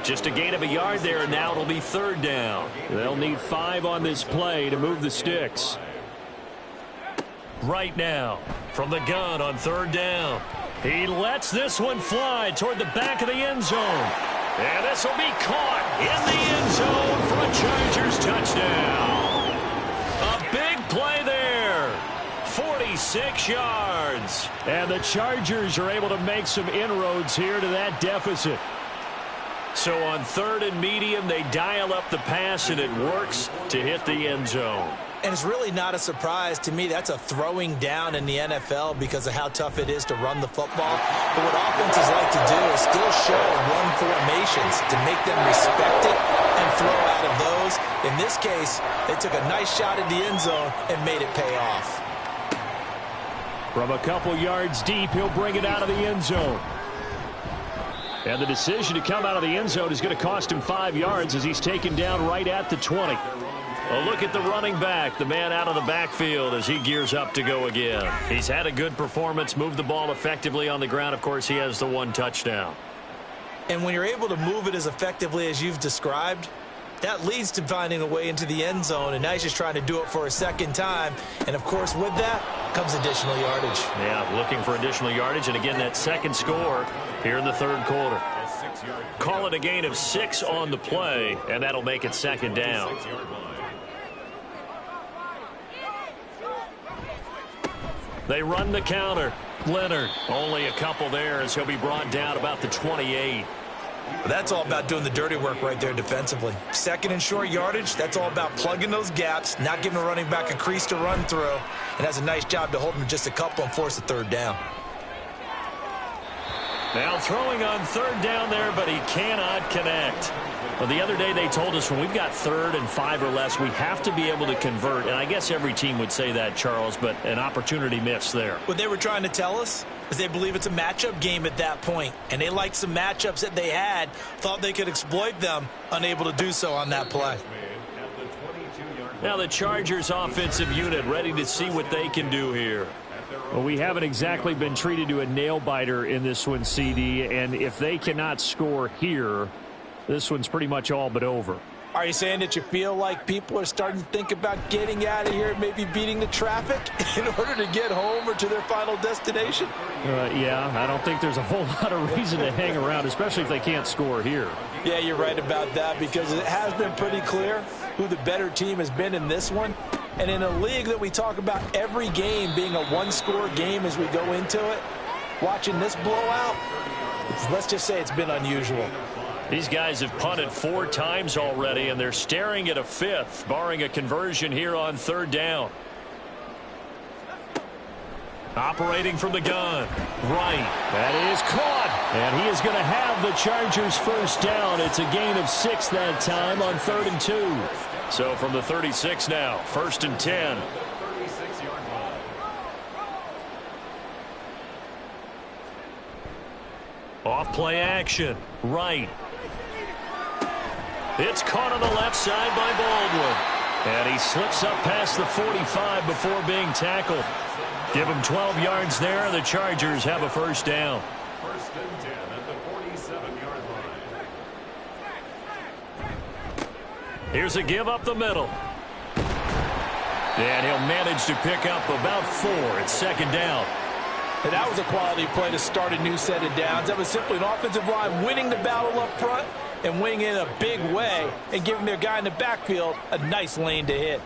Just a gain of a yard there, and now it'll be third down. They'll need 5 on this play to move the sticks. Right now, from the gun on third down. He lets this one fly toward the back of the end zone. And this will be caught in the end zone for a Chargers touchdown. A big play there. 46 yards. And the Chargers are able to make some inroads here to that deficit. So on third and medium, they dial up the pass, and it works to hit the end zone. And it's really not a surprise to me. That's a throwing down in the NFL because of how tough it is to run the football. But what offenses like to do is still show run formations to make them respect it and throw out of those. In this case, they took a nice shot at the end zone and made it pay off. From a couple yards deep, he'll bring it out of the end zone. And the decision to come out of the end zone is going to cost him 5 yards as he's taken down right at the 20. A look at the running back, the man out of the backfield as he gears up to go again. He's had a good performance, moved the ball effectively on the ground. Of course, he has the 1 touchdown. And when you're able to move it as effectively as you've described, that leads to finding a way into the end zone. And now he's just trying to do it for a second time. And, of course, with that comes additional yardage. Yeah, looking for additional yardage. And, again, that second score here in the third quarter. Call it a gain of 6 on the play, and that'll make it second down. They run the counter. Leonard, only a couple there as he'll be brought down about the 28. Well, that's all about doing the dirty work right there defensively. Second and short yardage, that's all about plugging those gaps, not giving a running back a crease to run through, and has a nice job to hold him to just a couple and force a third down. Now throwing on third down there, but he cannot connect. Well, the other day they told us when we've got 3rd and 5 or less, we have to be able to convert. And I guess every team would say that, Charles, but an opportunity missed there. What they were trying to tell us is they believe it's a matchup game at that point. And they liked some matchups that they had, thought they could exploit them, unable to do so on that play. Now the Chargers offensive unit ready to see what they can do here. Well, we haven't exactly been treated to a nail-biter in this one, CD. And if they cannot score here, this one's pretty much all but over. Are you saying that you feel like people are starting to think about getting out of here and maybe beating the traffic in order to get home or to their final destination? Yeah, I don't think there's a whole lot of reason to hang around, especially if they can't score here. Yeah, you're right about that because it has been pretty clear who the better team has been in this one. And in a league that we talk about every game being a one-score game as we go into it, watching this blowout, let's just say it's been unusual. These guys have punted 4 times already, and they're staring at a 5th, barring a conversion here on third down. Operating from the gun. Right. That is caught. And he is going to have the Chargers first down. It's a gain of 6 that time on 3rd and 2. So from the 36 now, 1st and 10. Off play action. Right. It's caught on the left side by Baldwin. And he slips up past the 45 before being tackled. Give him 12 yards there, and the Chargers have a first down. First and 10 at the 47-yard line. Here's a give up the middle. And he'll manage to pick up about 4 at second down. And that was a quality play to start a new set of downs. That was simply an offensive line winning the battle up front and winning in a big way and giving their guy in the backfield a nice lane to hit.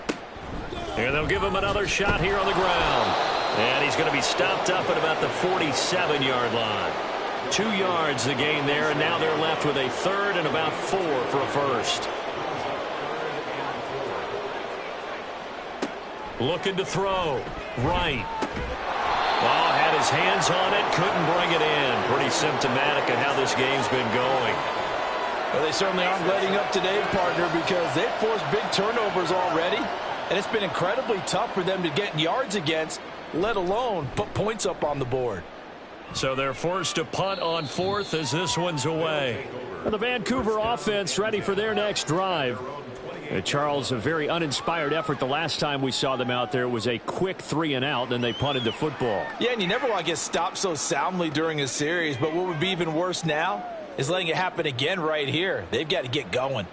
And they'll give him another shot here on the ground. And he's going to be stopped up at about the 47-yard line. 2 yards the gain there, and now they're left with a third and about 4 for a first. Looking to throw. Right. Well, had his hands on it, couldn't bring it in. Pretty symptomatic of how this game's been going. Well, they certainly aren't letting up today, partner, because they've forced big turnovers already, and it's been incredibly tough for them to get yards against, let alone put points up on the board. So they're forced to punt on 4th as this one's away. And the Vancouver offense ready for their next drive. Charles, a very uninspired effort the last time we saw them out there. It was a quick 3-and-out, then they punted the football. Yeah, and you never want to get stopped so soundly during a series, but what would be even worse now is letting it happen again right here. They've got to get going.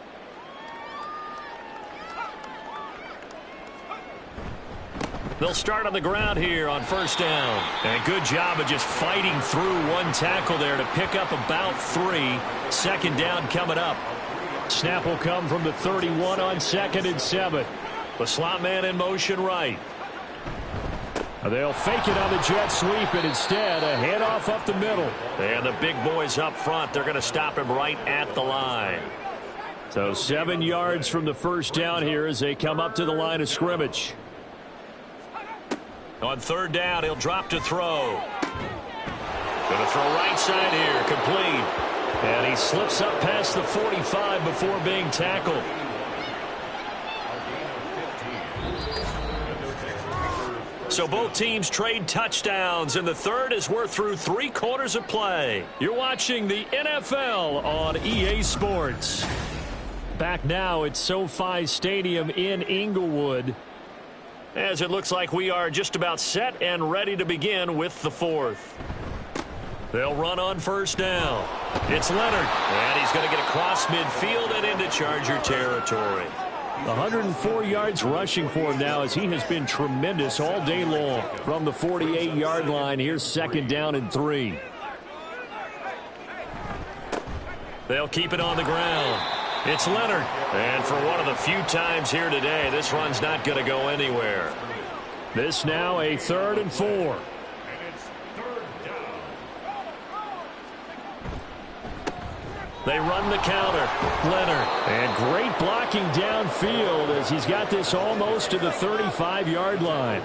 They'll start on the ground here on first down. And good job of just fighting through one tackle there to pick up about 3. Second down coming up. Snap will come from the 31 on 2nd and 7. The slot man in motion right. They'll fake it on the jet sweep, and instead a handoff up the middle. And the big boys up front, they're going to stop him right at the line. So 7 yards from the first down here as they come up to the line of scrimmage. On third down, he'll drop to throw. Going to throw right side here, complete. And he slips up past the 45 before being tackled. So both teams trade touchdowns, and the third as we're through 3 quarters of play. You're watching the NFL on EA Sports. Back now at SoFi Stadium in Inglewood, as it looks like we are just about set and ready to begin with the 4th. They'll run on first down. It's Leonard, and he's going to get across midfield and into Charger territory. 104 yards rushing for him now as he has been tremendous all day long. From the 48-yard line, here's second down and 3. They'll keep it on the ground. It's Leonard. And for one of the few times here today, this run's not going to go anywhere. This now a 3rd and 4. They run the counter. Leonard. And great blocking downfield as he's got this almost to the 35-yard line.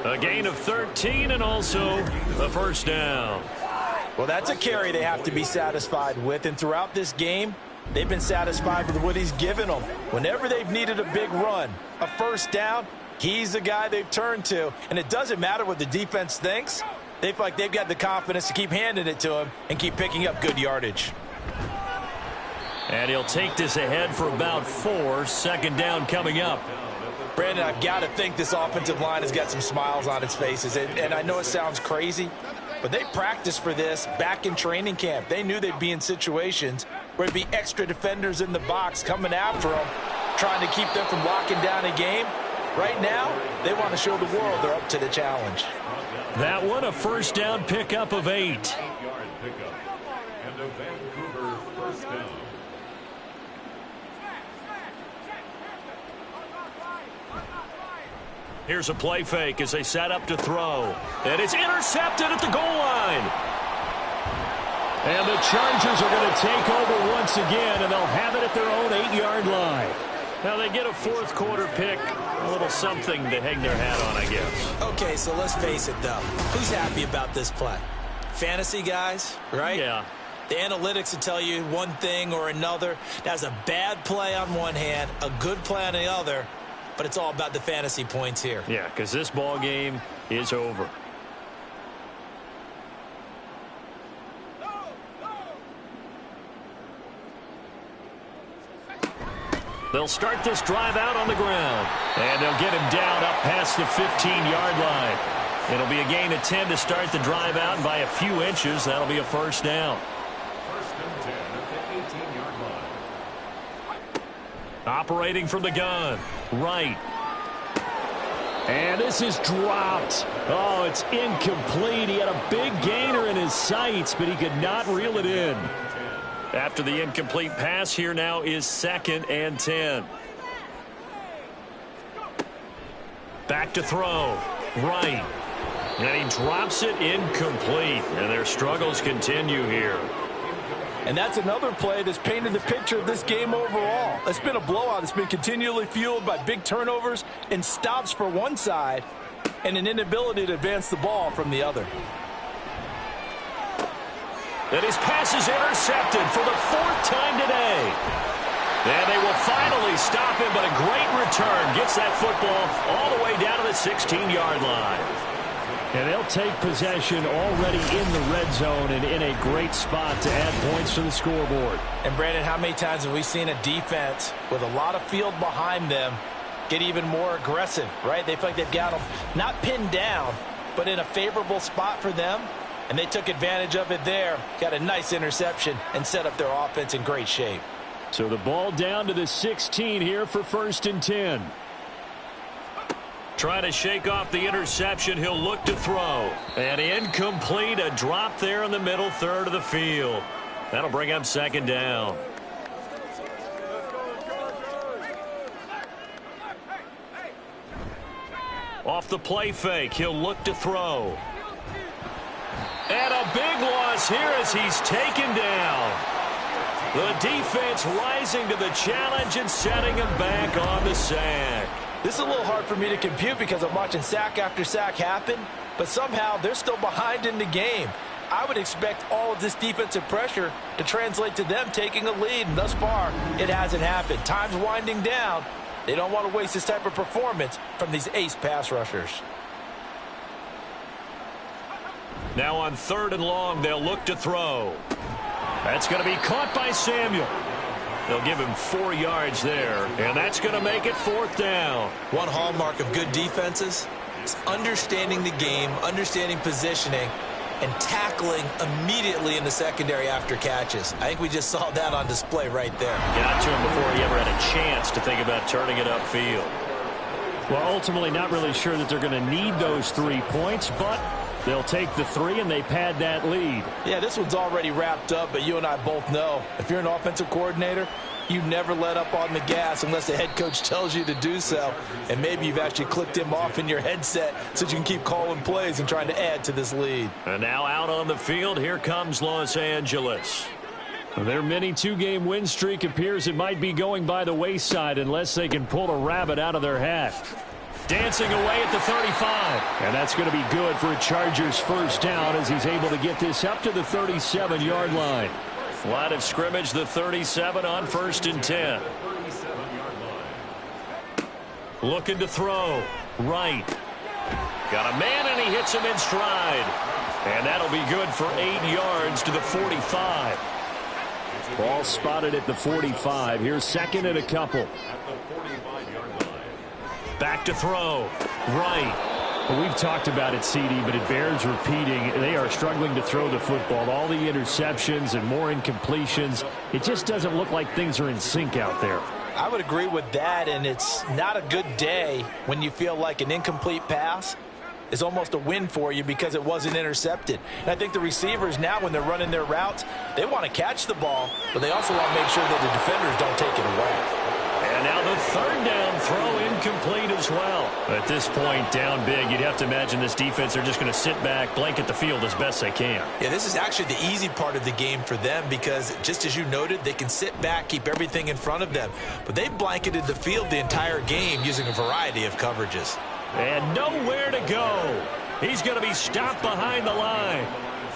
A gain of 13 and also a first down. Well, that's a carry they have to be satisfied with. And throughout this game, they've been satisfied with what he's given them. Whenever they've needed a big run, a first down, he's the guy they've turned to. And it doesn't matter what the defense thinks. They feel like they've got the confidence to keep handing it to him and keep picking up good yardage. And he'll take this ahead for about 4. Second down coming up. Brandon, I've got to think this offensive line has got some smiles on its faces. And I know it sounds crazy, but they practiced for this back in training camp. They knew they'd be in situations where there'd be extra defenders in the box coming after them, trying to keep them from locking down a game. Right now, they want to show the world they're up to the challenge. That one, a first down pickup of 8. 8-yard pickup and a Vancouver first down. Here's a play fake as they set up to throw. And it's intercepted at the goal line. And the Chargers are going to take over once again, and they'll have it at their own 8-yard line. Now they get a 4th quarter pick, a little something to hang their hat on, I guess. Okay, so let's face it, though. Who's happy about this play? Fantasy guys, right? Yeah. The analytics will tell you one thing or another. That's a bad play on one hand, a good play on the other. But it's all about the fantasy points here. Yeah, because this ball game is over. They'll start this drive out on the ground. And they'll get him down up past the 15-yard line. It'll be a gain of 10 to start the drive out, and by a few inches, that'll be a first down. First and 10 at the 18-yard line. Operating from the gun. Right. And this is dropped. Oh, it's incomplete. He had a big gainer in his sights, but he could not reel it in. After the incomplete pass, here now is 2nd and 10. Back to throw. Right. And he drops it incomplete. And their struggles continue here. And that's another play that's painted the picture of this game overall. It's been a blowout. It's been continually fueled by big turnovers and stops for one side and an inability to advance the ball from the other. And his pass is intercepted for the 4th time today. And they will finally stop him, but a great return gets that football all the way down to the 16-yard line. And they'll take possession already in the red zone and in a great spot to add points to the scoreboard. And, Brandon, how many times have we seen a defense with a lot of field behind them get even more aggressive, right? They feel like they've got them not pinned down, but in a favorable spot for them. And they took advantage of it there, got a nice interception, and set up their offense in great shape. So the ball down to the 16 here for 1st and 10. Trying to shake off the interception. He'll look to throw. And incomplete. A drop there in the middle third of the field. That'll bring up 2nd down. Off the play fake. He'll look to throw. And a big loss here as he's taken down. The defense rising to the challenge and setting him back on the sack. This is a little hard for me to compute because I'm watching sack after sack happen, but somehow they're still behind in the game. I would expect all of this defensive pressure to translate to them taking a lead, and thus far, it hasn't happened. Time's winding down. They don't want to waste this type of performance from these ace pass rushers. Now on 3rd and long, they'll look to throw. That's going to be caught by Samuel. They'll give him 4 yards there, and that's going to make it 4th down. One hallmark of good defenses is understanding the game, understanding positioning, and tackling immediately in the secondary after catches. I think we just saw that on display right there. Got to him before he ever had a chance to think about turning it upfield. Well, ultimately not really sure that they're going to need those 3 points, but they'll take the 3 and they pad that lead. Yeah, this one's already wrapped up, but you and I both know if you're an offensive coordinator, you never let up on the gas unless the head coach tells you to do so. And maybe you've actually clicked him off in your headset so you can keep calling plays and trying to add to this lead. And now out on the field, here comes Los Angeles. Their mini 2-game win streak appears it might be going by the wayside unless they can pull a rabbit out of their hat. Dancing away at the 35. And that's going to be good for a Chargers first down as he's able to get this up to the 37-yard line. Line of scrimmage, the 37 on 1st and 10. Looking to throw. Right. Got a man and he hits him in stride. And that'll be good for 8 yards to the 45. Ball spotted at the 45. Here's 2nd and a couple. Back to throw. Right. Well, we've talked about it, CD, but it bears repeating. They are struggling to throw the football. All the interceptions and more incompletions. It just doesn't look like things are in sync out there. I would agree with that, and it's not a good day when you feel like an incomplete pass is almost a win for you because it wasn't intercepted. And I think the receivers now, when they're running their routes, they want to catch the ball, but they also want to make sure that the defenders don't take it away. And now the 3rd down throw incomplete as well. At this point, down big, you'd have to imagine this defense, they're just going to sit back, blanket the field as best they can. Yeah, this is actually the easy part of the game for them because, just as you noted, they can sit back, keep everything in front of them. But they blanketed the field the entire game using a variety of coverages. And nowhere to go. He's going to be stopped behind the line.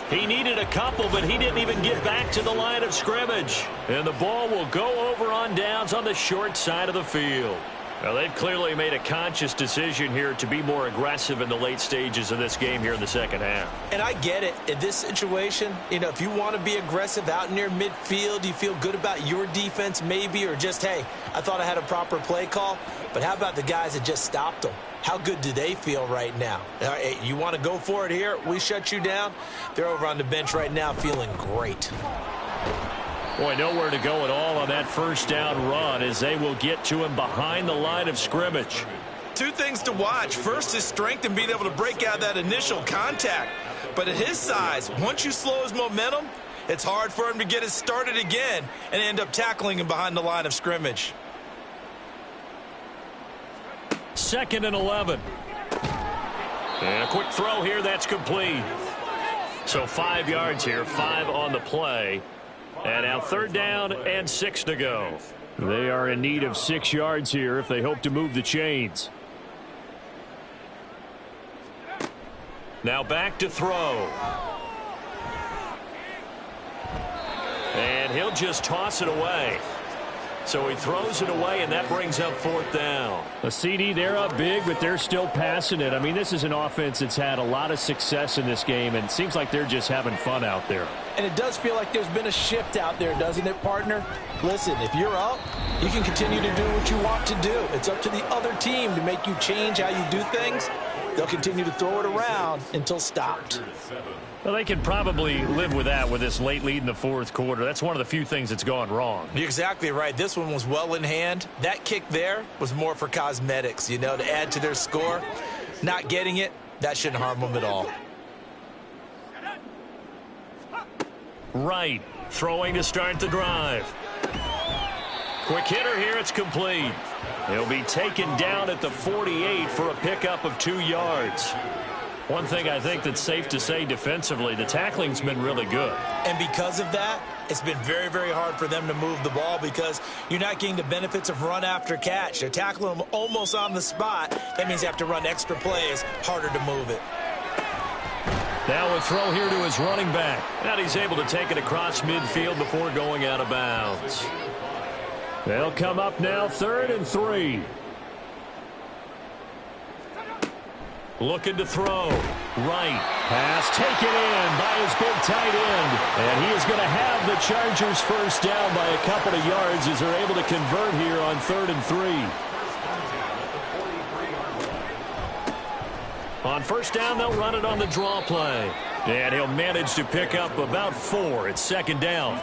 He needed a couple, but he didn't even get back to the line of scrimmage. And the ball will go over on downs on the short side of the field. Well, they've clearly made a conscious decision here to be more aggressive in the late stages of this game here in the second half. And I get it. In this situation, if you want to be aggressive out near midfield, you feel good about your defense maybe, or just, hey, I thought I had a proper play call. But how about the guys that just stopped them? How good do they feel right now? Hey, you want to go for it here? We shut you down. They're over on the bench right now feeling great. Boy, nowhere to go at all on that first down run as they will get to him behind the line of scrimmage. Two things to watch. First is strength and being able to break out that initial contact. But at his size, once you slow his momentum, it's hard for him to get it started again and end up tackling him behind the line of scrimmage. 2nd and 11. And a quick throw here, that's complete. So 5 yards here, 5 on the play. And now 3rd down and 6 to go. They are in need of 6 yards here if they hope to move the chains. Now back to throw. And he'll just toss it away. So he throws it away, and that brings up 4th down. A CD, they're up big, but they're still passing it. I mean, this is an offense that's had a lot of success in this game, and it seems like they're just having fun out there. And it does feel like there's been a shift out there, doesn't it, partner? Listen, if you're up, you can continue to do what you want to do. It's up to the other team to make you change how you do things. They'll continue to throw it around until stopped. Well, they can probably live with that with this late lead in the 4th quarter. That's one of the few things that's gone wrong. You're exactly right. This one was well in hand. That kick there was more for cosmetics, to add to their score. Not getting it, that shouldn't harm them at all. Right, throwing to start the drive. Quick hitter here, it's complete. He'll be taken down at the 48 for a pickup of 2 yards. One thing I think that's safe to say defensively, the tackling's been really good. And because of that, it's been very, very hard for them to move the ball because you're not getting the benefits of run after catch. They're tackling them almost on the spot. That means you have to run extra plays, harder to move it. Now a throw here to his running back. And he's able to take it across midfield before going out of bounds. They'll come up now 3rd and 3. Looking to throw. Right. Pass taken in by his big tight end. And he is going to have the Chargers first down by a couple of yards as they're able to convert here on 3rd and 3. On first down, they'll run it on the draw play. And he'll manage to pick up about 4. It's 2nd down.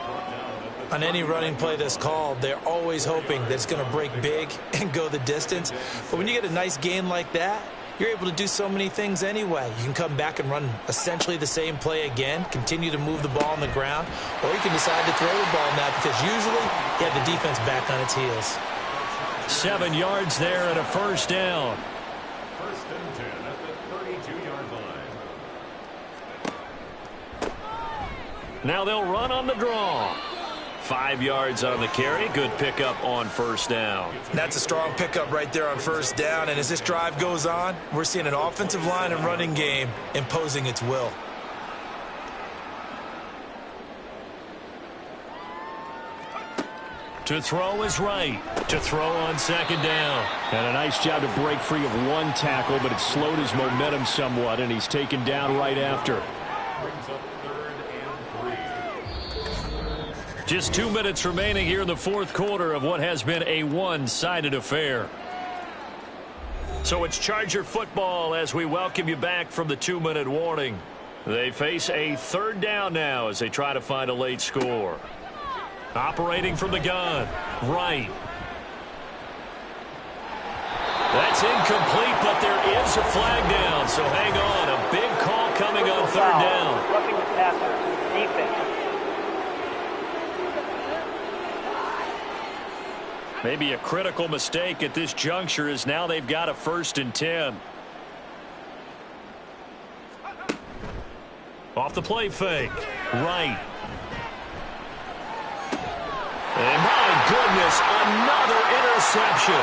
On any running play that's called, they're always hoping that it's going to break big and go the distance. But when you get a nice gain like that, you're able to do so many things anyway. You can come back and run essentially the same play again, continue to move the ball on the ground, or you can decide to throw the ball now because usually you have the defense back on its heels. 7 yards there and a first down. 1st and 10 at the 32-yard line. Now they'll run on the draw. 5 yards on the carry. Good pickup on first down. That's a strong pickup right there on first down. And as this drive goes on, we're seeing an offensive line and running game imposing its will. To throw is right. To throw on 2nd down. And a nice job to break free of one tackle, but it slowed his momentum somewhat, and he's taken down right after. Brings up 3rd and 3. Just 2 minutes remaining here in the 4th quarter of what has been a one-sided affair. So it's Charger football as we welcome you back from the 2-minute warning. They face a 3rd down now as they try to find a late score. Operating from the gun. Right. That's incomplete, but there is a flag down, so hang on. A big call coming on 3rd down. Roughing the passer, defense. Maybe a critical mistake at this juncture as now they've got a 1st and 10. Off the play fake. Right. And my goodness, another interception.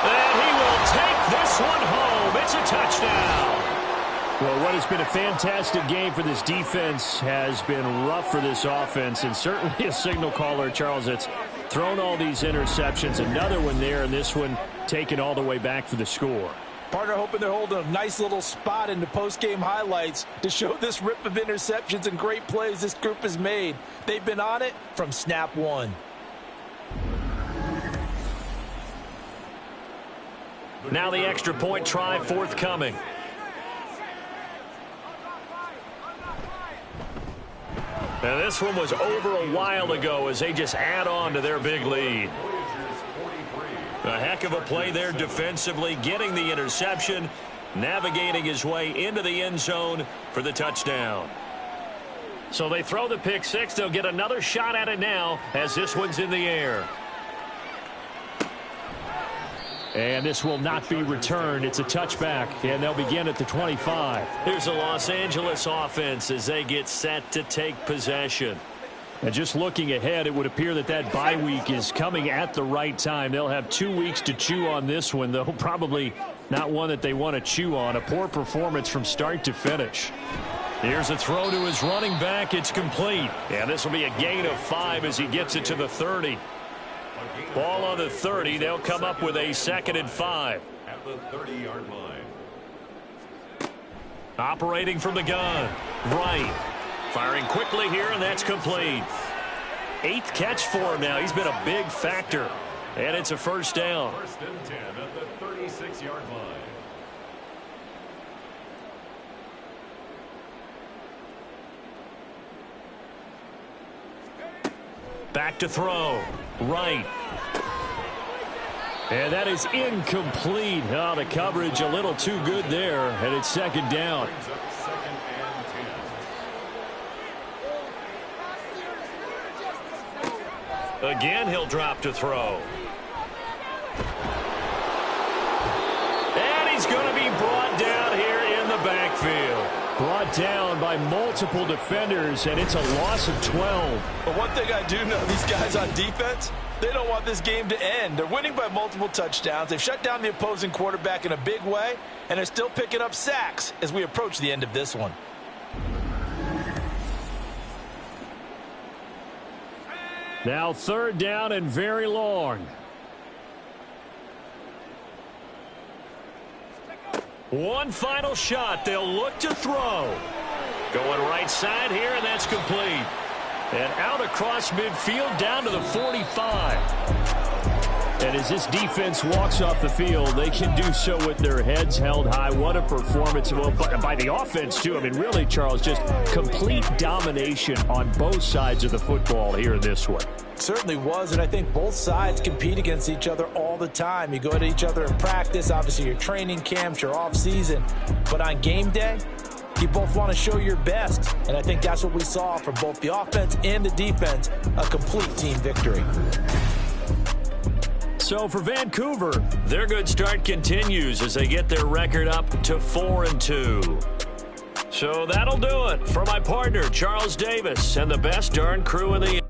And he will take this one home. It's a touchdown. Well, what has been a fantastic game for this defense has been rough for this offense, and certainly a signal caller, Charles, that's thrown all these interceptions. Another one there, and this one taken all the way back for the score. Partner hoping they're holding a nice little spot in the post-game highlights to show this rip of interceptions and great plays this group has made. They've been on it from snap one. Now the extra point try forthcoming. And this one was over a while ago as they just add on to their big lead. A heck of a play there defensively, getting the interception, navigating his way into the end zone for the touchdown. So they throw the pick six. They'll get another shot at it now as this one's in the air. And this will not be returned. It's a touchback, and they'll begin at the 25. Here's the Los Angeles offense as they get set to take possession. And just looking ahead, it would appear that that bye week is coming at the right time. They'll have 2 weeks to chew on this one, though probably not one that they want to chew on. A poor performance from start to finish. Here's a throw to his running back. It's complete. And this will be a gain of 5 as he gets it to the 30. Ball on the 30. They'll come up with a 2nd and 5. At the 30-yard line. Operating from the gun. Right. Firing quickly here, and that's complete. 8th catch for him now. He's been a big factor. And it's a first down. 1st and 10 at the 36-yard line. Back to throw. Right. And that is incomplete. Oh, the coverage a little too good there, and it's 2nd down. Brings up 2nd and 10. Again, he'll drop to throw. And he's going to be brought down here in the backfield. Brought down by multiple defenders, and it's a loss of 12. But one thing I do know, these guys on defense, they don't want this game to end. They're winning by multiple touchdowns. They've shut down the opposing quarterback in a big way, and they're still picking up sacks as we approach the end of this one. Now 3rd down and very long. One final shot. They'll look to throw. Going right side here, and that's complete. And out across midfield down to the 45. And as this defense walks off the field, they can do so with their heads held high. What a performance. Well, by the offense, too. I mean, really, Charles, just complete domination on both sides of the football here in this one. Certainly was, and I think both sides compete against each other all the time. You go to each other in practice, obviously your training camps, your off-season. But on game day, you both want to show your best. And I think that's what we saw from both the offense and the defense, a complete team victory. So for Vancouver, their good start continues as they get their record up to 4-2. So that'll do it for my partner, Charles Davis, and the best darn crew in the